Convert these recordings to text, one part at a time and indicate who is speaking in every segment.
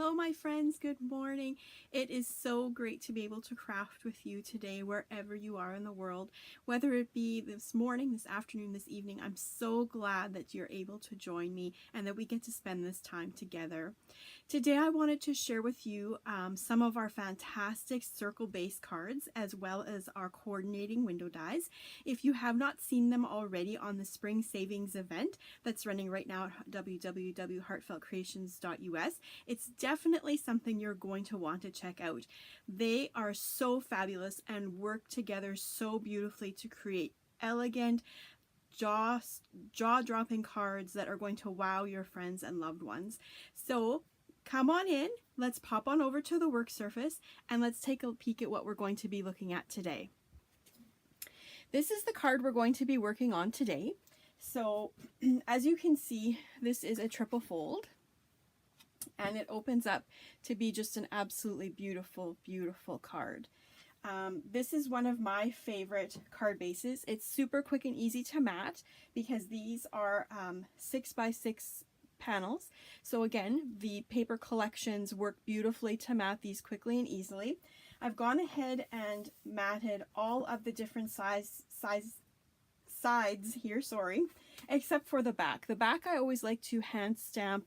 Speaker 1: Hello my friends, good morning. It is so great to be able to craft with you today wherever you are in the world, whether it be this morning, this afternoon, this evening. I'm so glad that you're able to join me and that we get to spend this time together. Today I wanted to share with you some of our fantastic circle base cards as well as our coordinating window dies. If you have not seen them already on the spring savings event that's running right now at www.heartfeltcreations.us, it's definitely something you're going to want to check out. They are so fabulous and work together so beautifully to create elegant, jaw-dropping cards that are going to wow your friends and loved ones. So come on in, let's pop on over to the work surface and let's take a peek at what we're going to be looking at today. This is the card we're going to be working on today. So as you can see, this is a triple fold and it opens up to be just an absolutely beautiful, beautiful card. This is one of my favorite card bases. It's super quick and easy to mat because these are 6x6 panels. So again, the paper collections work beautifully to mat these quickly and easily. I've gone ahead and matted all of the different sides here, except for the back. The back I always like to hand stamp,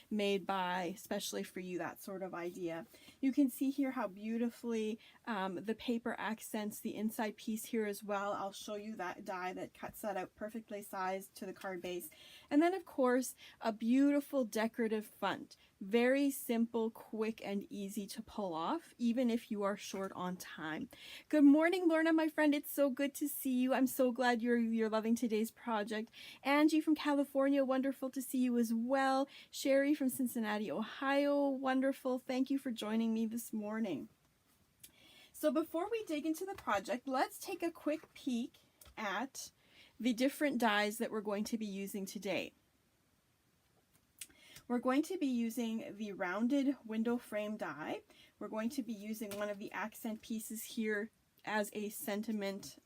Speaker 1: made by, especially for you, that sort of idea. You can see here how beautifully the paper accents the inside piece here as well. I'll show you that die that cuts that out perfectly sized to the card base. And then of course, a beautiful decorative front. Very simple, quick, and easy to pull off, even if you are short on time. Good morning, Lorna, my friend. It's so good to see you. I'm so glad you're loving today's project. Angie from California, wonderful to see you as well. Sherry from Cincinnati, Ohio, wonderful. Thank you for joining me this morning. So before we dig into the project, let's take a quick peek at the different dies that we're going to be using today. We're going to be using the rounded window frame die. We're going to be using one of the accent pieces here as a sentiment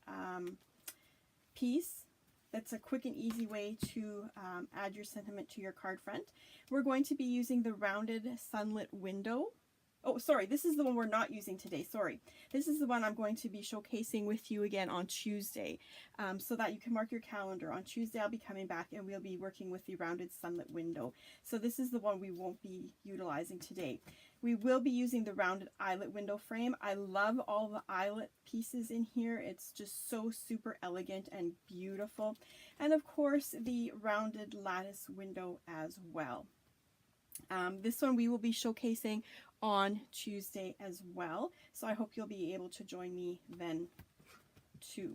Speaker 1: piece. That's a quick and easy way to add your sentiment to your card front. We're going to be using the rounded sunlit window. Oh, sorry, this is the one we're not using today, sorry. This is the one I'm going to be showcasing with you again on Tuesday, so that you can mark your calendar. On Tuesday I'll be coming back and we'll be working with the rounded sunlit window. So this is the one we won't be utilizing today. We will be using the rounded eyelet window frame. I love all the eyelet pieces in here. It's just so super elegant and beautiful. And of course the rounded lattice window as well. This one we will be showcasing on Tuesday as well, so I hope you'll be able to join me then too.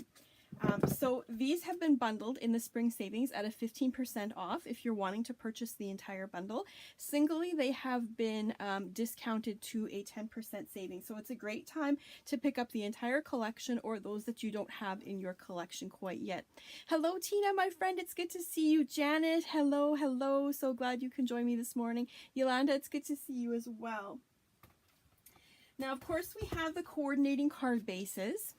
Speaker 1: So these have been bundled in the spring savings at a 15% off if you're wanting to purchase the entire bundle. Singly, they have been discounted to a 10% savings, so it's a great time to pick up the entire collection or those that you don't have in your collection quite yet. Hello Tina, my friend, it's good to see you. Janet, hello, hello, so glad you can join me this morning. Yolanda, it's good to see you as well. Now of course we have the coordinating card bases.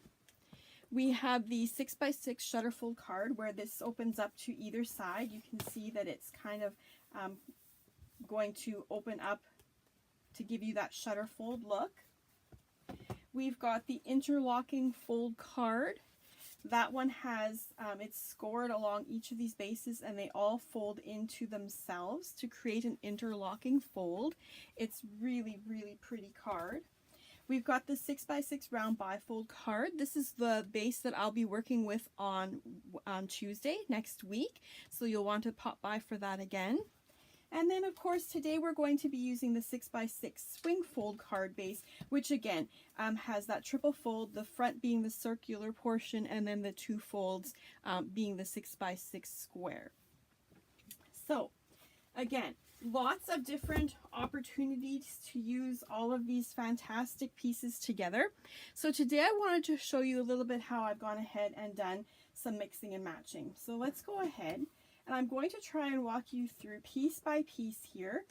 Speaker 1: We have the 6x6 shutterfold card where this opens up to either side. You can see that it's kind of going to open up to give you that shutterfold look. We've got the interlocking fold card. That one has, it's scored along each of these bases and they all fold into themselves to create an interlocking fold. It's really, really pretty card. We've got the 6x6 round bifold card. This is the base that I'll be working with on Tuesday next week, so you'll want to pop by for that again. And then of course today we're going to be using the 6x6 swing fold card base, which again has that triple fold, the front being the circular portion and then the two folds being the 6x6 square. So again, lots of different opportunities to use all of these fantastic pieces together. So today I wanted to show you a little bit how I've gone ahead and done some mixing and matching. So let's go ahead and I'm going to try and walk you through piece by piece here,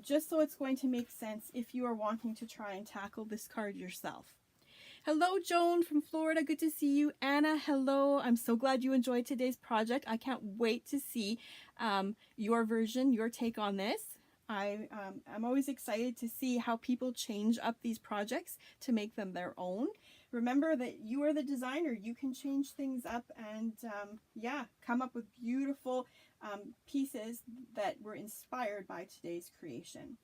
Speaker 1: just so it's going to make sense if you are wanting to try and tackle this card yourself. Hello, Joan from Florida. Good to see you. Anna, hello. I'm so glad you enjoyed today's project. I can't wait to see your version, your take on this. I'm always excited to see how people change up these projects to make them their own. Remember that you are the designer. You can change things up and yeah, come up with beautiful pieces that were inspired by today's creation.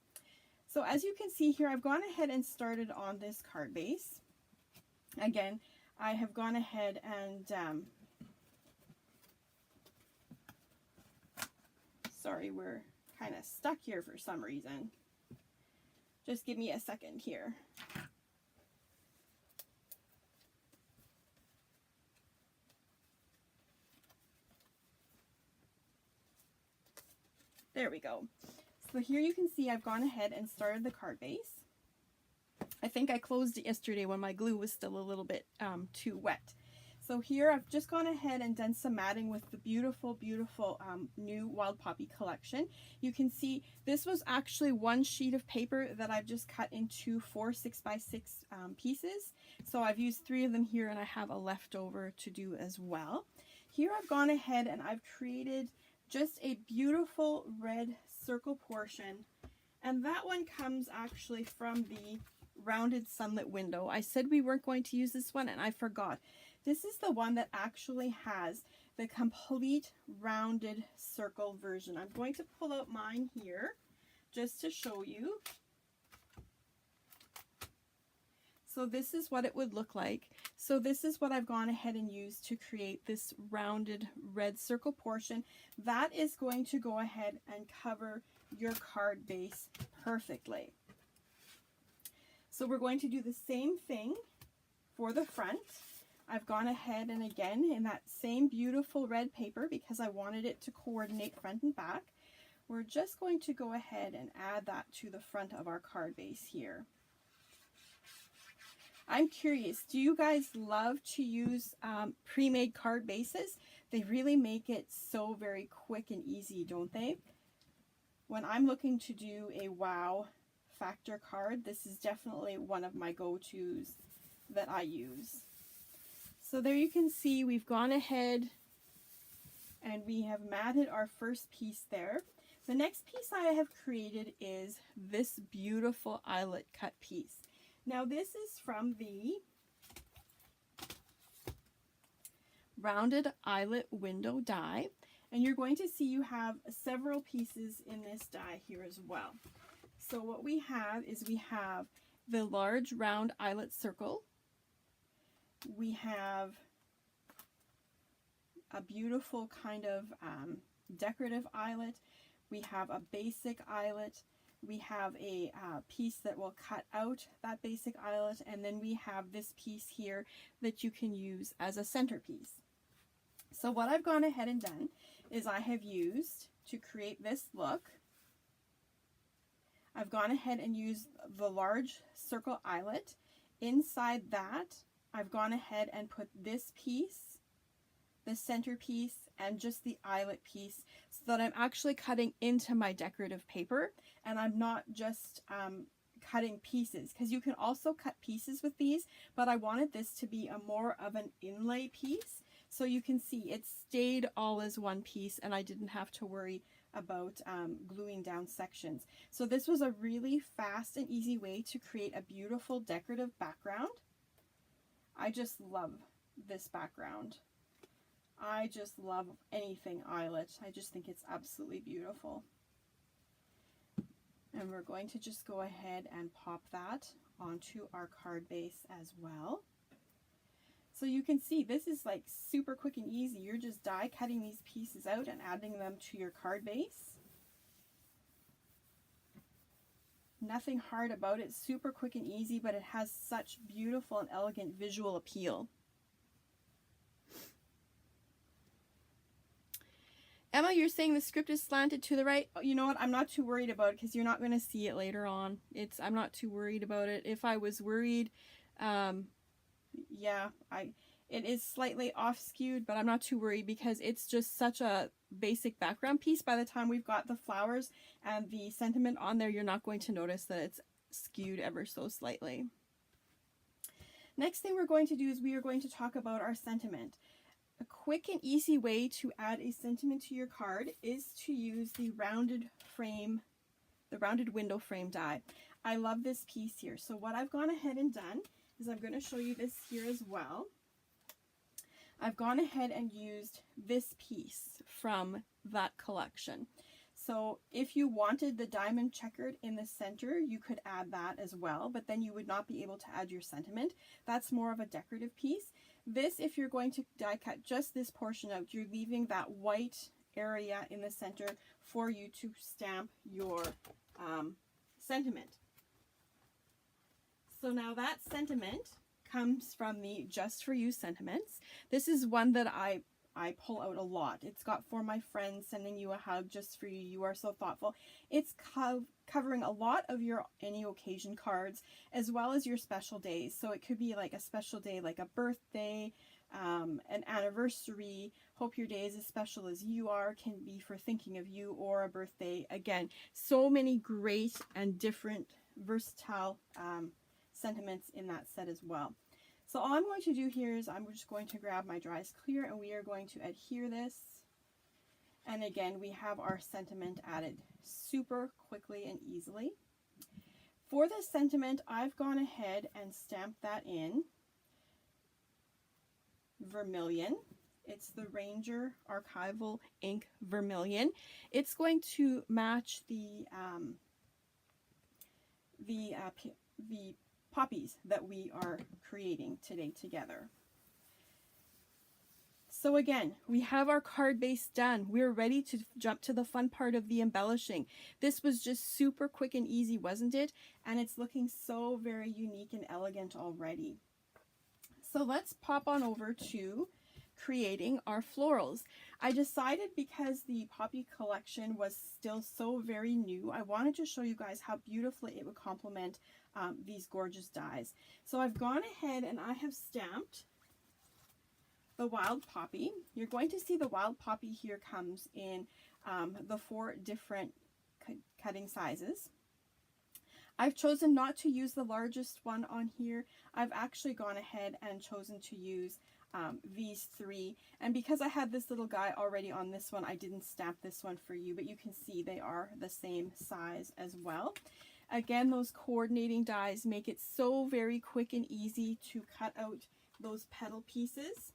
Speaker 1: So as you can see here, I've gone ahead and started on this card base. Again, I have gone ahead and sorry, we're kind of stuck here for some reason. Just give me a second here. There we go. So here you can see I've gone ahead and started the card base. I think I closed it yesterday when my glue was still a little bit too wet. So here I've just gone ahead and done some matting with the beautiful, beautiful new Wild Poppy collection. You can see this was actually one sheet of paper that I've just cut into 4 6x6 pieces. So I've used 3 of them here and I have a leftover to do as well. Here I've gone ahead and I've created just a beautiful red circle portion, and that one comes actually from the rounded sunlit window. I said we weren't going to use this one and I forgot. This is the one that actually has the complete rounded circle version. I'm going to pull out mine here just to show you. So this is what it would look like. So this is what I've gone ahead and used to create this rounded red circle portion. That is going to go ahead and cover your card base perfectly. So we're going to do the same thing for the front. I've gone ahead and again in that same beautiful red paper, because I wanted it to coordinate front and back, we're just going to go ahead and add that to the front of our card base here. I'm curious, do you guys love to use pre-made card bases? They really make it so very quick and easy, don't they? When I'm looking to do a wow factor card, this is definitely one of my go-tos that I use. So there you can see we've gone ahead and we have matted our first piece there. The next piece I have created is this beautiful eyelet cut piece. Now this is from the rounded eyelet window die, and you're going to see you have several pieces in this die here as well. So what we have is we have the large round eyelet circle, we have a beautiful kind of decorative eyelet, we have a basic eyelet, we have a piece that will cut out that basic eyelet, and then we have this piece here that you can use as a centerpiece. So what I've gone ahead and done is I have used, to create this look, I've gone ahead and used the large circle eyelet. Inside that, I've gone ahead and put this piece, the centerpiece, and just the eyelet piece, so that I'm actually cutting into my decorative paper and I'm not just cutting pieces, because you can also cut pieces with these, but I wanted this to be a more of an inlay piece. So you can see it stayed all as one piece and I didn't have to worry about gluing down sections. So this was a really fast and easy way to create a beautiful decorative background. I just love this background. I just love anything eyelet. I just think it's absolutely beautiful. And we're going to just go ahead and pop that onto our card base as well. So you can see this is like super quick and easy. You're just die cutting these pieces out and adding them to your card base. Nothing hard about it, super quick and easy, but it has such beautiful and elegant visual appeal. Emma, you're saying the script is slanted to the right. You know what? I'm not too worried about it because you're not going to see it later on. I'm not too worried about it. If I was worried, yeah, it is slightly off skewed, but I'm not too worried because it's just such a basic background piece. By the time we've got the flowers and the sentiment on there, you're not going to notice that it's skewed ever so slightly. Next thing we're going to do is we are going to talk about our sentiment. A quick and easy way to add a sentiment to your card is to use the rounded frame, the rounded window frame die. I love this piece here. So what I've gone ahead and done is I'm going to show you this here as well. I've gone ahead and used this piece from that collection. So if you wanted the diamond checkered in the center, you could add that as well, but then you would not be able to add your sentiment. That's more of a decorative piece. This, if you're going to die cut just this portion out, you're leaving that white area in the center for you to stamp your sentiment. So now that sentiment comes from the Just For You sentiments. This is one that I pull out a lot. It's got For My Friends, Sending You a Hug, Just For You, You Are So Thoughtful. It's covering a lot of your any occasion cards as well as your special days. So it could be like a special day like a birthday, an anniversary, Hope Your Day is as special as you are, can be for thinking of you, or a birthday. Again, so many great and different versatile sentiments in that set as well. So all I'm going to do here is I'm just going to grab my Dry as Clear, and we are going to adhere this. And again, we have our sentiment added super quickly and easily. For this sentiment, I've gone ahead and stamped that in vermilion. It's the Ranger Archival Ink Vermilion. It's going to match the poppies that we are creating today together. So again, we have our card base done. We're ready to jump to the fun part of the embellishing. This was just super quick and easy, wasn't it? And it's looking so very unique and elegant already. So let's pop on over to creating our florals. I decided, because the poppy collection was still so very new, I wanted to show you guys how beautifully it would complement these gorgeous dies. So I've gone ahead and I have stamped the Wild Poppy. You're going to see the Wild Poppy here comes in the 4 different cutting sizes. I've chosen not to use the largest one on here. I've actually gone ahead and chosen to use these 3, and because I had this little guy already on this one, I didn't stamp this one for you, but you can see they are the same size as well. Again, those coordinating dies make it so very quick and easy to cut out those petal pieces.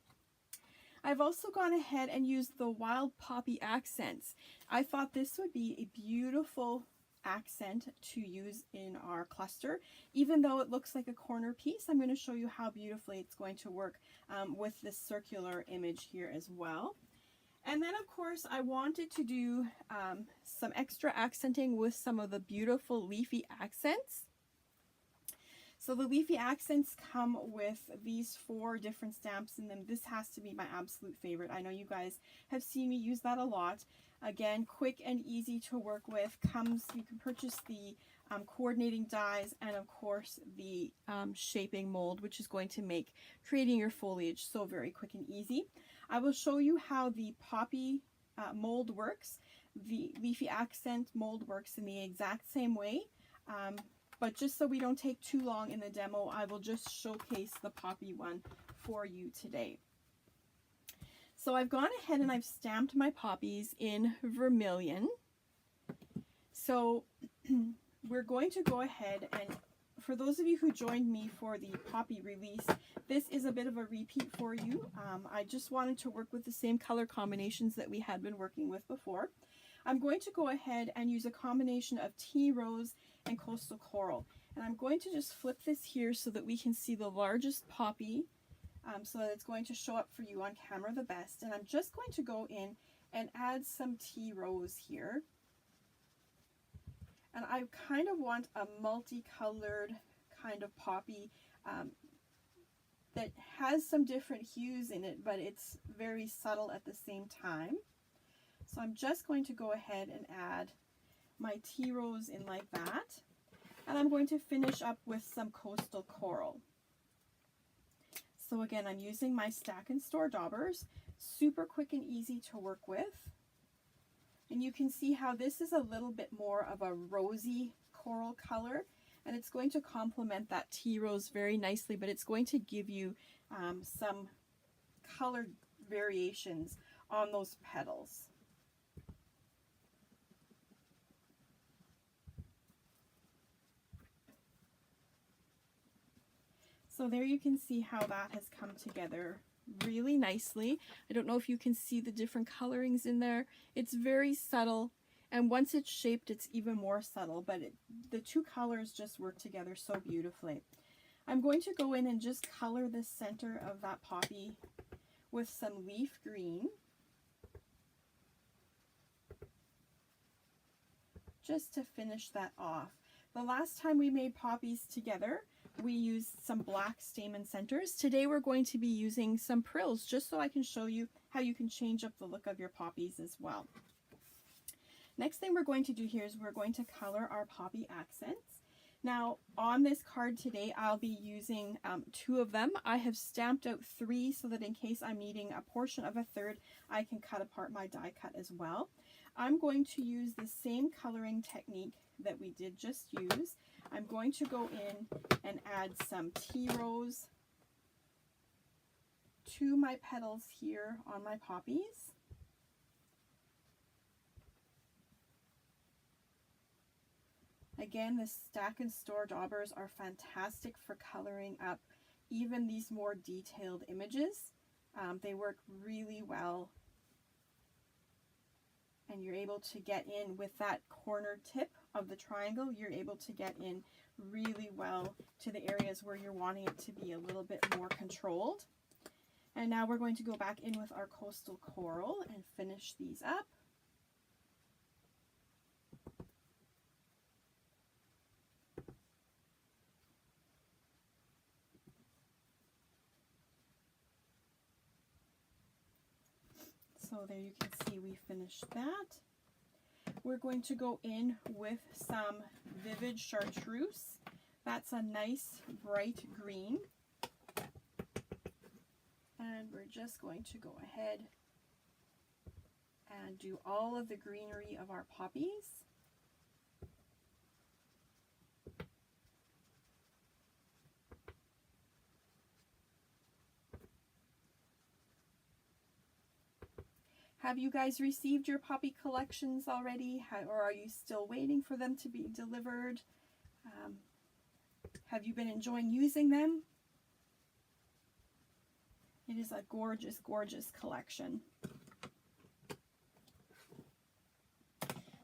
Speaker 1: I've also gone ahead and used the Wild Poppy accents. I thought this would be a beautiful accent to use in our cluster. Even though it looks like a corner piece, I'm going to show you how beautifully it's going to work with this circular image here as well. And then of course I wanted to do some extra accenting with some of the beautiful leafy accents. So the leafy accents come with these 4 different stamps in them. This has to be my absolute favorite. I know you guys have seen me use that a lot. Again, quick and easy to work with. You can purchase the coordinating dies and of course the shaping mold, which is going to make creating your foliage so very quick and easy. I will show you how the poppy mold works. The leafy accent mold works in the exact same way. But just so we don't take too long in the demo, I will just showcase the poppy one for you today. So I've gone ahead and I've stamped my poppies in vermilion. So we're going to go ahead, and for those of you who joined me for the poppy release, this is a bit of a repeat for you. I just wanted to work with the same color combinations that we had been working with before. I'm going to go ahead and use a combination of tea rose and coastal coral. And I'm going to just flip this here so that we can see the largest poppy, so that it's going to show up for you on camera the best. And I'm just going to go in and add some tea rose here. And I kind of want a multicolored kind of poppy that has some different hues in it, but it's very subtle at the same time. So I'm just going to go ahead and add my tea rose in like that. And I'm going to finish up with some coastal coral. So again, I'm using my Stack and Store daubers, super quick and easy to work with. And you can see how this is a little bit more of a rosy coral color, and it's going to complement that tea rose very nicely, but it's going to give you some color variations on those petals. So there you can see how that has come together really nicely. I don't know if you can see the different colorings in there. It's very subtle, and once it's shaped it's even more subtle, but the two colors just work together so beautifully. I'm going to go in and just color the center of that poppy with some leaf green, just to finish that off. The last time we made poppies together, we used some black stamen centers. Today we're going to be using some prills, just so I can show you how you can change up the look of your poppies as well. Next thing we're going to do here is we're going to color our poppy accents. Now on this card today, I'll be using 2 of them. I have stamped out 3 so that in case I'm needing a portion of a third, I can cut apart my die cut as well. I'm going to use the same coloring technique that we did just use. I'm going to go in and add some tea rose to my petals here on my poppies. Again, the Stack and Store daubers are fantastic for coloring up even these more detailed images. They work really well, and you're able to get in with that corner tip of the triangle. You're able to get in really well to the areas where you're wanting it to be a little bit more controlled. And now we're going to go back in with our coastal coral and finish these up. So there you can see we finished that. We're going to go in with some Vivid Chartreuse. That's a nice bright green. And we're just going to go ahead and do all of the greenery of our poppies. Have you guys received your poppy collections already, or are you still waiting for them to be delivered? Have you been enjoying using them? It is a gorgeous, gorgeous collection.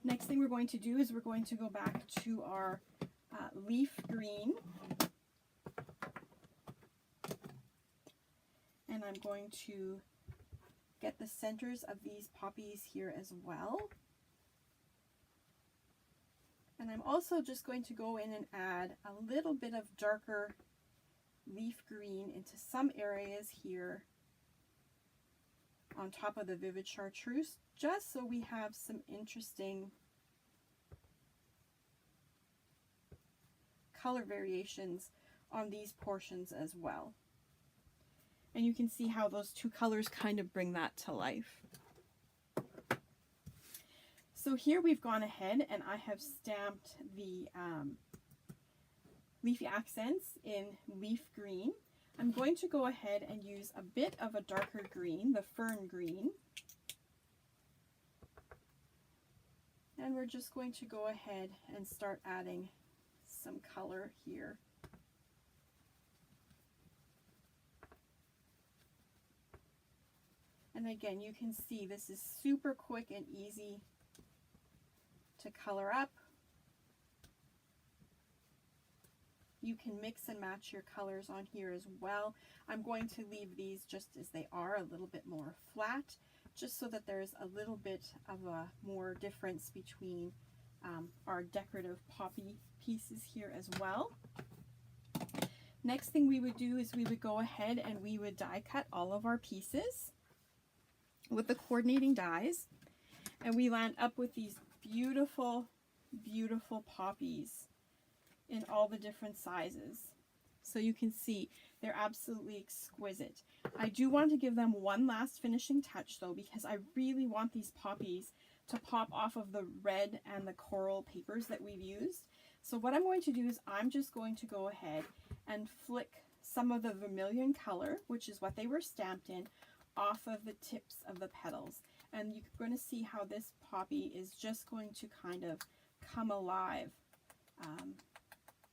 Speaker 1: Next thing we're going to do is we're going to go back to our leaf green. And I'm going to get the centers of these poppies here as well. And I'm also just going to go in and add a little bit of darker leaf green into some areas here on top of the Vivid Chartreuse, just so we have some interesting color variations on these portions as well. And you can see how those two colors kind of bring that to life. So here we've gone ahead and I have stamped the leafy accents in leaf green. I'm going to go ahead and use a bit of a darker green, the fern green. And we're just going to go ahead and start adding some color here. And again, you can see this is super quick and easy to color up. You can mix and match your colors on here as well. I'm going to leave these just as they are, a little bit more flat, just so that there's a little bit of a more difference between our decorative poppy pieces here as well. Next thing we would do is we would go ahead and we would die cut all of our pieces with the coordinating dies, and we land up with these beautiful, beautiful poppies in all the different sizes. So you can see they're absolutely exquisite. I do want to give them one last finishing touch though, because I really want these poppies to pop off of the red and the coral papers that we've used. So what I'm going to do is I'm just going to go ahead and flick some of the vermilion color, which is what they were stamped in, off of the tips of the petals. And you're going to see how this poppy is just going to kind of come alive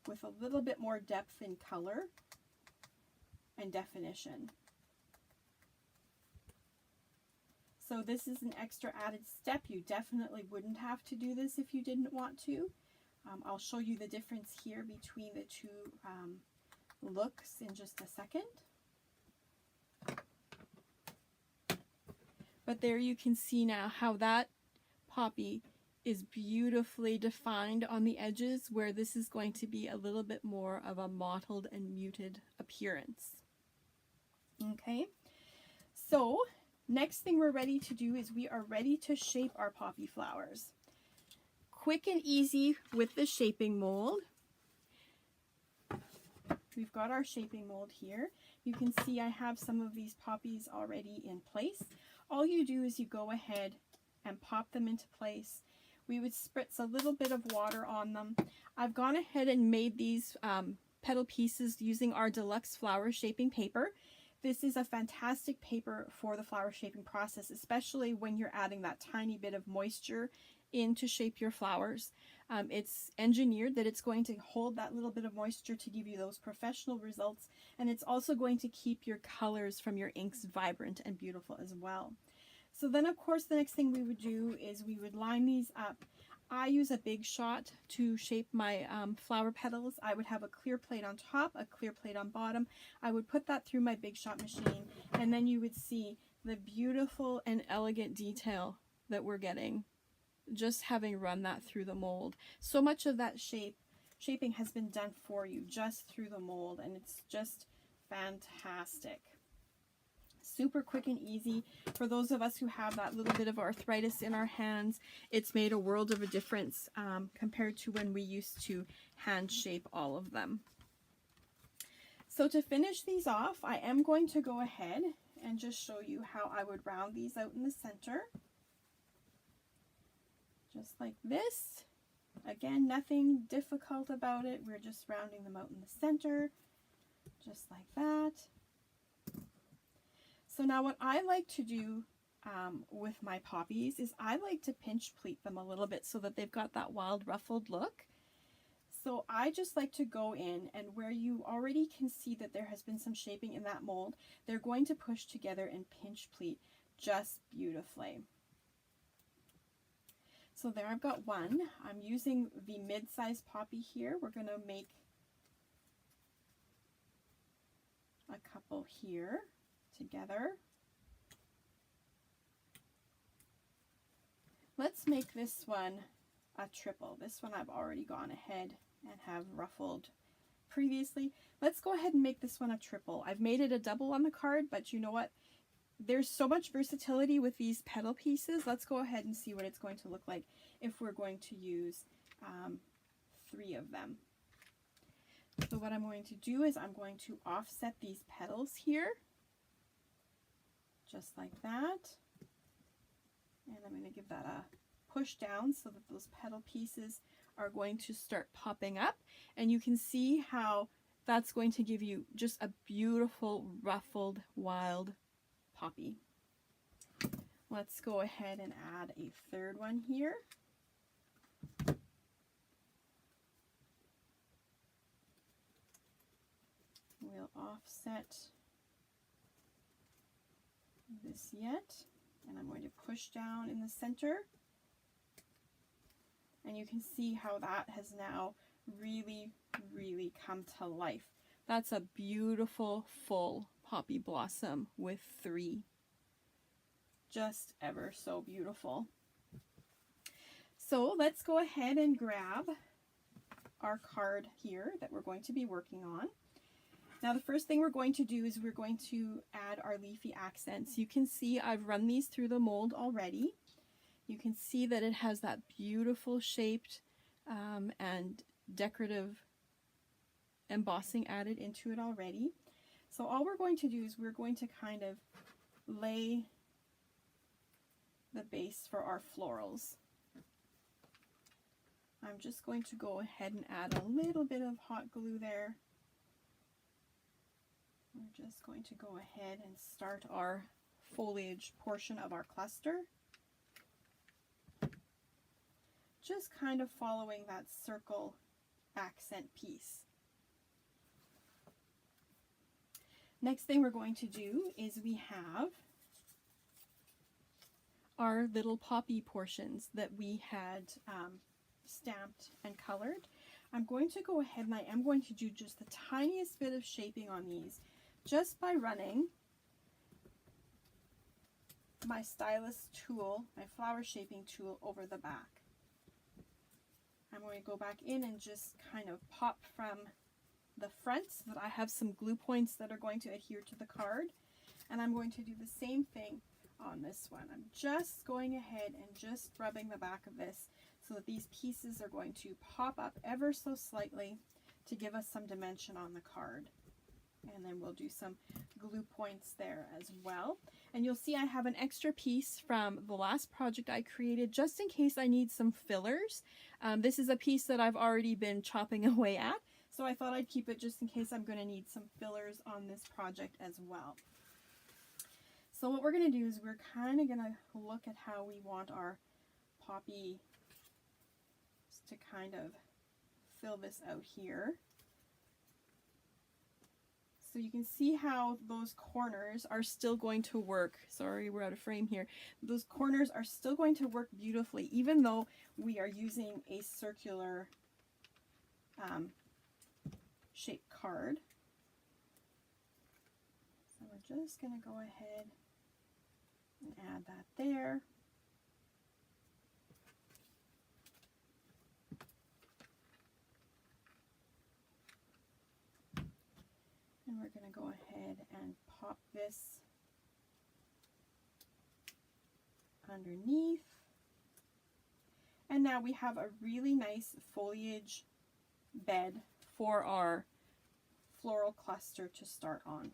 Speaker 1: with a little bit more depth in color. and definition. So this is an extra added step. You definitely wouldn't have to do this if you didn't want to. I'll show you the difference here between the two looks in just a second. But there you can see now how that poppy is beautifully defined on the edges, where this is going to be a little bit more of a mottled and muted appearance. Okay, so next thing we're ready to do is we are ready to shape our poppy flowers. Quick and easy with the shaping mold. We've got our shaping mold here. You can see I have some of these poppies already in place. All you do is you go ahead and pop them into place. We would spritz a little bit of water on them. I've gone ahead and made these petal pieces using our deluxe flower shaping paper. This is a fantastic paper for the flower shaping process, especially when you're adding that tiny bit of moisture in to shape your flowers. It's engineered that it's going to hold that little bit of moisture to give you those professional results, and it's also going to keep your colors from your inks vibrant and beautiful as well. So then of course the next thing we would do is we would line these up. I use a big shot to shape my flower petals. I would have a clear plate on top, a clear plate on bottom. I would put that through my big shot machine, and then you would see the beautiful and elegant detail that we're getting just having run that through the mold. So much of that shaping has been done for you just through the mold, and it's just fantastic. Super quick and easy. For those of us who have that little bit of arthritis in our hands, it's made a world of a difference compared to when we used to hand shape all of them. So to finish these off, I am going to go ahead and just show you how I would round these out in the center. Just like this. Again, nothing difficult about it. We're just rounding them out in the center, just like that. So now what I like to do with my poppies is I like to pinch pleat them a little bit so that they've got that wild ruffled look. So I just like to go in, and where you already can see that there has been some shaping in that mold, they're going to push together and pinch pleat just beautifully. So there I've got one. I'm using the mid-sized poppy here. We're going to make a couple here together. Let's make this one a triple. This one I've already gone ahead and have ruffled previously. Let's go ahead and make this one a triple. I've made it a double on the card, but you know what? There's so much versatility with these petal pieces. Let's go ahead and see what it's going to look like if we're going to use 3 of them. So what I'm going to do is I'm going to offset these petals here, just like that. And I'm going to give that a push down so that those petal pieces are going to start popping up. And you can see how that's going to give you just a beautiful ruffled wild poppy. Let's go ahead and add a third one here. We'll offset this yet, and I'm going to push down in the center. And you can see how that has now really, really come to life. That's a beautiful full poppy blossom with 3. Just ever so beautiful. So let's go ahead and grab our card here that we're going to be working on. Now the first thing we're going to do is we're going to add our leafy accents. You can see I've run these through the mold already. You can see that it has that beautiful shaped and decorative embossing added into it already. So all we're going to do is we're going to kind of lay the base for our florals. I'm just going to go ahead and add a little bit of hot glue there. We're just going to go ahead and start our foliage portion of our cluster. Just kind of following that circle accent piece. Next thing we're going to do is we have our little poppy portions that we had stamped and colored. I'm going to go ahead and I am going to do just the tiniest bit of shaping on these just by running my stylus tool, my flower shaping tool, over the back. I'm going to go back in and just kind of pop from the front so that I have some glue points that are going to adhere to the card. And I'm going to do the same thing on this one. I'm just going ahead and just rubbing the back of this so that these pieces are going to pop up ever so slightly to give us some dimension on the card. And then we'll do some glue points there as well. And you'll see I have an extra piece from the last project I created just in case I need some fillers. This is a piece that I've already been chopping away at, so I thought I'd keep it just in case I'm going to need some fillers on this project as well. So what we're going to do is we're kind of going to look at how we want our poppy to kind of fill this out here. So you can see how those corners are still going to work. Sorry, we're out of frame here. Those corners are still going to work beautifully, even though we are using a circular shaped card. So we're just going to go ahead and add that there. And we're going to go ahead and pop this underneath. And now we have a really nice foliage bed for our floral cluster to start on.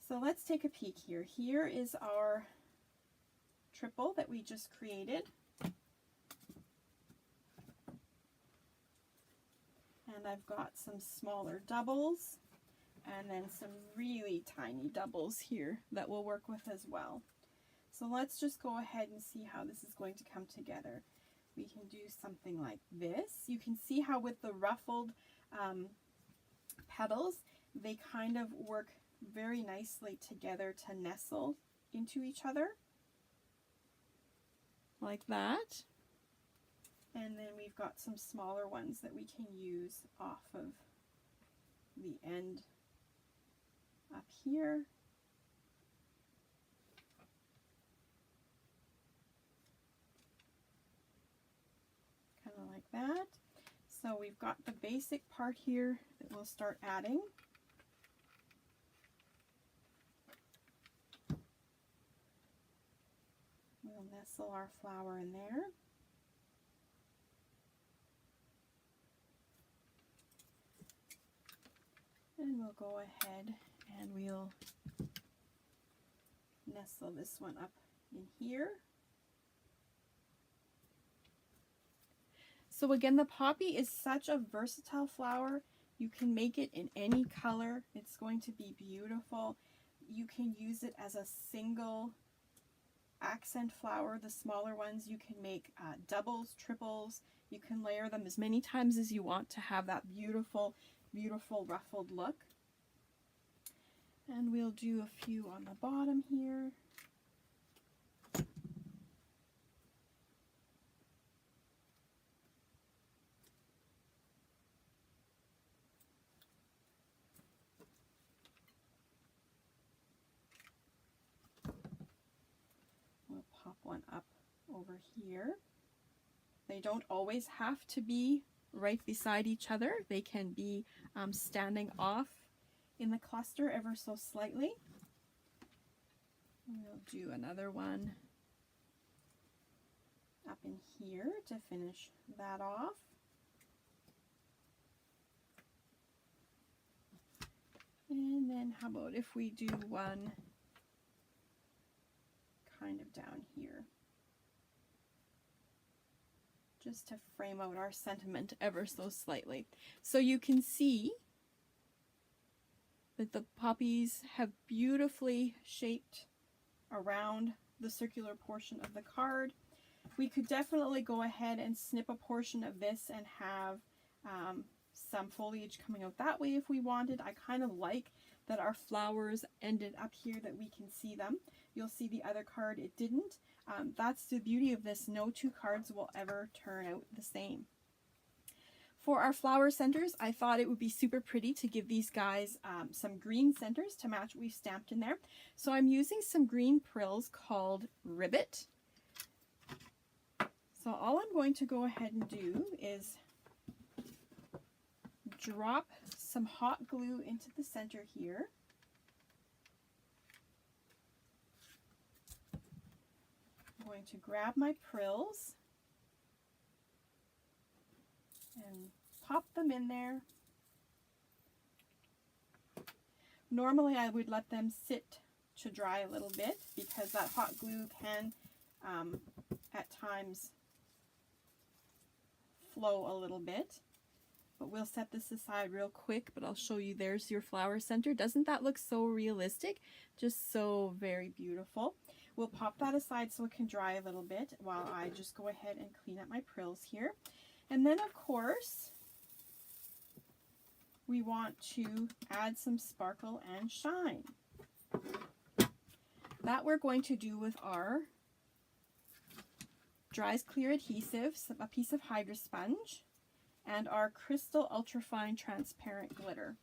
Speaker 1: So let's take a peek here. Here is our triple that we just created. And I've got some smaller doubles and then some really tiny doubles here that we'll work with as well. So let's just go ahead and see how this is going to come together. We can do something like this. You can see how with the ruffled petals, they kind of work very nicely together to nestle into each other. Like that. And then we've got some smaller ones that we can use off of the end up here. Kind of like that. So we've got the basic part here that we'll start adding. We'll nestle our flower in there. And we'll go ahead and we'll nestle this one up in here. So again, the poppy is such a versatile flower. You can make it in any color. It's going to be beautiful. You can use it as a single accent flower. The smaller ones you can make doubles, triples. You can layer them as many times as you want to have that beautiful ruffled look. And we'll do a few on the bottom here. We'll pop one up over here. They don't always have to be right beside each other. They can be standing off in the cluster ever so slightly. We'll do another one up in here to finish that off. And then how about if we do one kind of down here, just to frame out our sentiment ever so slightly. So you can see that the poppies have beautifully shaped around the circular portion of the card. We could definitely go ahead and snip a portion of this and have some foliage coming out that way if we wanted. I kind of like that our flowers ended up here, that we can see them. You'll see the other card, it didn't. That's the beauty of this. No two cards will ever turn out the same. For our flower centers, I thought it would be super pretty to give these guys some green centers to match what we've stamped in there. So I'm using some green prills called Ribbit. So all I'm going to go ahead and do is drop some hot glue into the center here. I'm going to grab my prills and pop them in there. Normally I would let them sit to dry a little bit because that hot glue can at times flow a little bit. But we'll set this aside real quick, but I'll show you. There's your flower center. Doesn't that look so realistic? Just so very beautiful. We'll pop that aside so it can dry a little bit while I just go ahead and clean up my prills here. And then of course, we want to add some sparkle and shine. That we're going to do with our Dries Clear adhesive, a piece of Hydro Sponge, and our Crystal Ultrafine Transparent Glitter.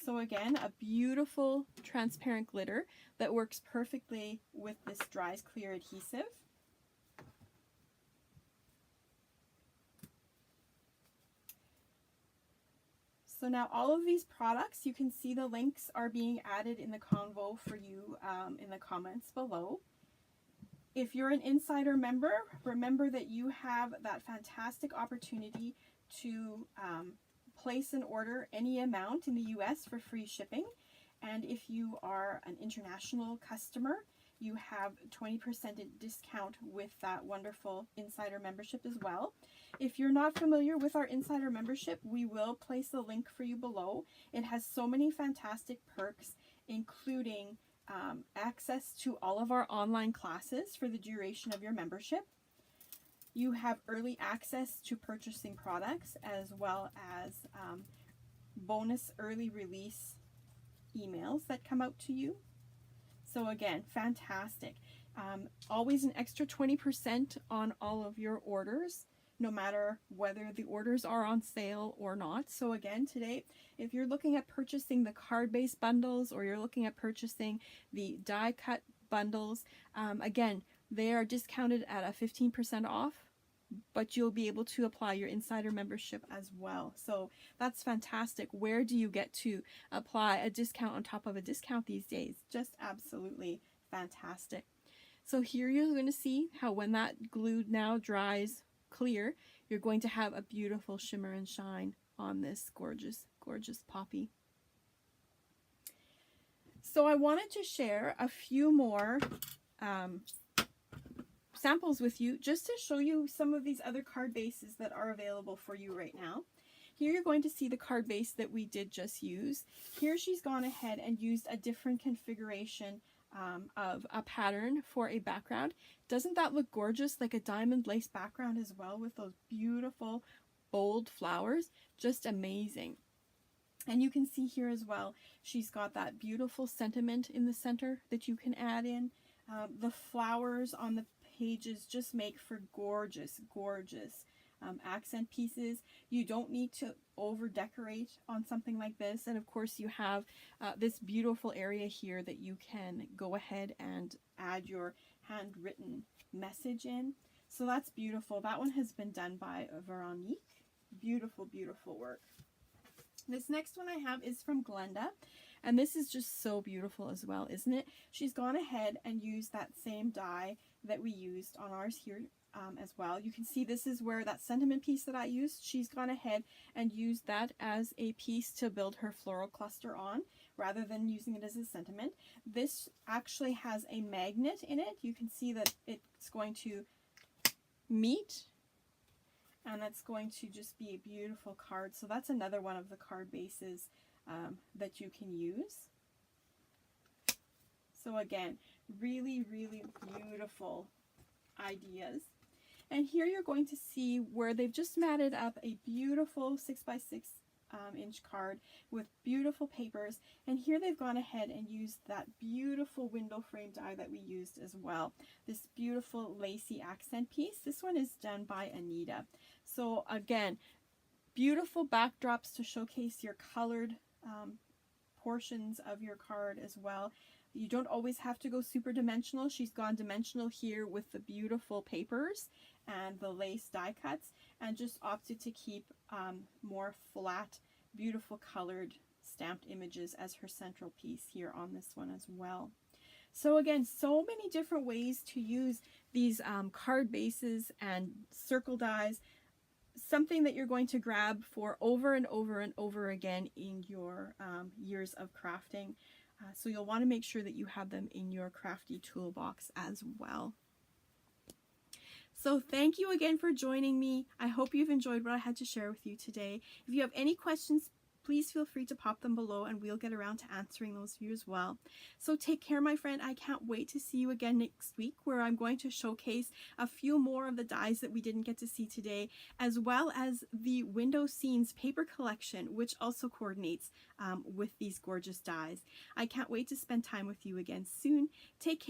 Speaker 1: So again, a beautiful transparent glitter that works perfectly with this Dries Clear adhesive. So now all of these products, you can see the links are being added in the convo for you in the comments below. If you're an insider member, remember that you have that fantastic opportunity to place an order any amount in the US for free shipping. And if you are an international customer, you have 20% discount with that wonderful insider membership as well. If you're not familiar with our insider membership, we will place a link for you below. It has so many fantastic perks, including access to all of our online classes for the duration of your membership. You have early access to purchasing products, as well as bonus early release emails that come out to you. So again, fantastic. Always an extra 20% on all of your orders, no matter whether the orders are on sale or not. So again, today, if you're looking at purchasing the card-based bundles, or you're looking at purchasing the die-cut bundles, again, they are discounted at a 15% off, but you'll be able to apply your insider membership as well. So that's fantastic. Where do you get to apply a discount on top of a discount these days? Just absolutely fantastic. So here you're going to see how when that glue now dries clear, you're going to have a beautiful shimmer and shine on this gorgeous, gorgeous poppy. So I wanted to share a few more samples with you, just to show you some of these other card bases that are available for you right now. Here you're going to see the card base that we did just use. Here she's gone ahead and used a different configuration of a pattern for a background. Doesn't that look gorgeous? Like a diamond lace background as well, with those beautiful bold flowers. Just amazing. And you can see here as well, she's got that beautiful sentiment in the center that you can add in. The flowers on the pages just make for gorgeous, gorgeous accent pieces. You don't need to over decorate on something like this. And of course you have this beautiful area here that you can go ahead and add your handwritten message in. So that's beautiful. That one has been done by Veronique. Beautiful, beautiful work. This next one I have is from Glenda, and this is just so beautiful as well, isn't it? She's gone ahead and used that same die that we used on ours here as well. You can see this is where that sentiment piece that I used, she's gone ahead and used that as a piece to build her floral cluster on, rather than using it as a sentiment. This actually has a magnet in it. You can see that it's going to meet, and that's going to just be a beautiful card. So that's another one of the card bases that you can use. So again, really, really beautiful ideas. And here you're going to see where they've just matted up a beautiful 6x6 inch card with beautiful papers. And here they've gone ahead and used that beautiful window frame die that we used as well. This beautiful lacy accent piece. This one is done by Anita. So again, beautiful backdrops to showcase your colored portions of your card as well. You don't always have to go super dimensional. She's gone dimensional here with the beautiful papers and the lace die cuts, and just opted to keep more flat, beautiful colored stamped images as her central piece here on this one as well. So again, so many different ways to use these card bases and circle dies. Something that you're going to grab for over and over and over again in your years of crafting. So you'll want to make sure that you have them in your crafty toolbox as well. So thank you again for joining me. I hope you've enjoyed what I had to share with you today. If you have any questions, please feel free to pop them below and we'll get around to answering those for you as well. So take care, my friend. I can't wait to see you again next week, where I'm going to showcase a few more of the dies that we didn't get to see today, as well as the window scenes paper collection, which also coordinates with these gorgeous dies. I can't wait to spend time with you again soon. Take care.